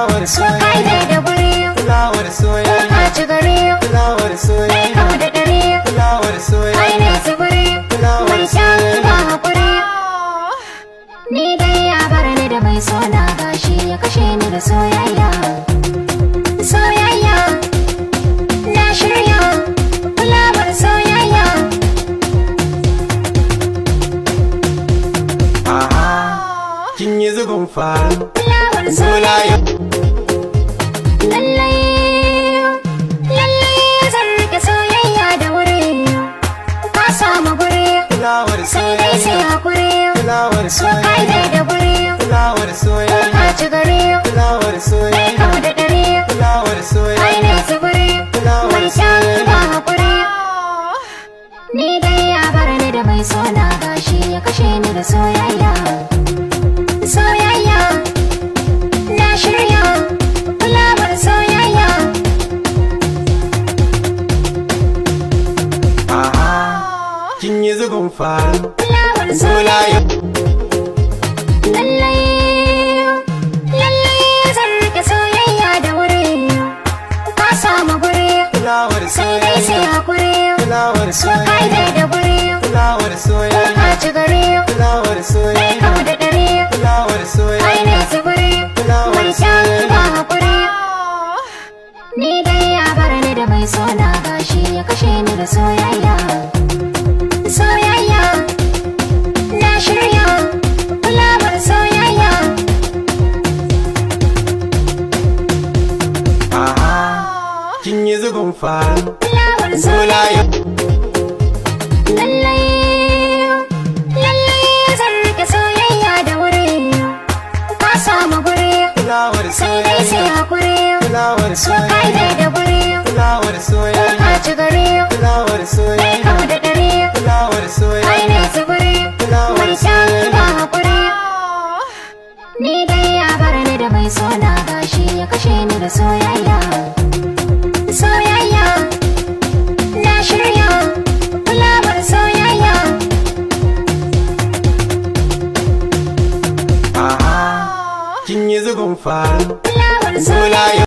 fulawar soyayya, kai ne da guri, fulawar soyayya, ka ci gari, fulawar kai soyayya, kau da dare, fulawar kai soyayya, ne tsibiri, fulawar mai kyan soyayya. ba hakuri. Ni dai ya bar ni da mai sona gashi ya kashe ni da soyayya. Soyayya, na shirya, fulawar soyayya. Kin yi zugun faru, Fulawar sola soyayya. yau. Lallai, lallai zan rike soyayya da wuri. Ka samu guri, Fulawar sai dai sai soyayya, hakuri. fulawar Kai soyayya, ne da guri, fulawar ka soyayya, ci gari, fulawar kai soyayya, kau da dare. fulawar Kai soyayya, ne tsibiri, fulawar mai kyan soyayya. ba hakuri. Ni dai ya bar ni da mai sona gashi ya kashe ni da soyayya. Soyayya, na shirya, fulawar soyayya. Kin yi zugun faru, Fulawar sola soyayya. yau. Lallai, lallai zan rike soyayya da wuri. Ka samu guri, Fulawar sai dai sai soyayya, hakuri. fulawar Kai soyayya, ne da guri, fulawar ka soyayya, ci gari, fulawar kai soyayya, kau da dare. fulawar Kai soyayya, ne tsibiri, fulawar mai kyan ba soyayya. hakuri. Ni dai ya bar ni da mai sona gashi ya kashe ni da soyayya. Soyayya, na shirya, fulawar soyayya. Kin yi zugun faru, Fulawar sola soyayya. yau. Lallai, lallai zan rike soyayya da wuri. Ka samu guri, Fulawar sai dai sai soyayya, hakuri. fulawar Kai soyayya, ne da guri, fulawar ka soyayya, ci gari, fulawar kai soyayya, kau da dare. fulawar Kai soyayya, ne tsibiri, fulawar mai kyan ba soyayya. hakuri. Ni dai ya bar ni da mai sona gashi ya kashe ni da soyayya. Soyayya, na shirya, fulawar soyayya. Kin yi zugun faru, Fulawar sola soyayya. yau.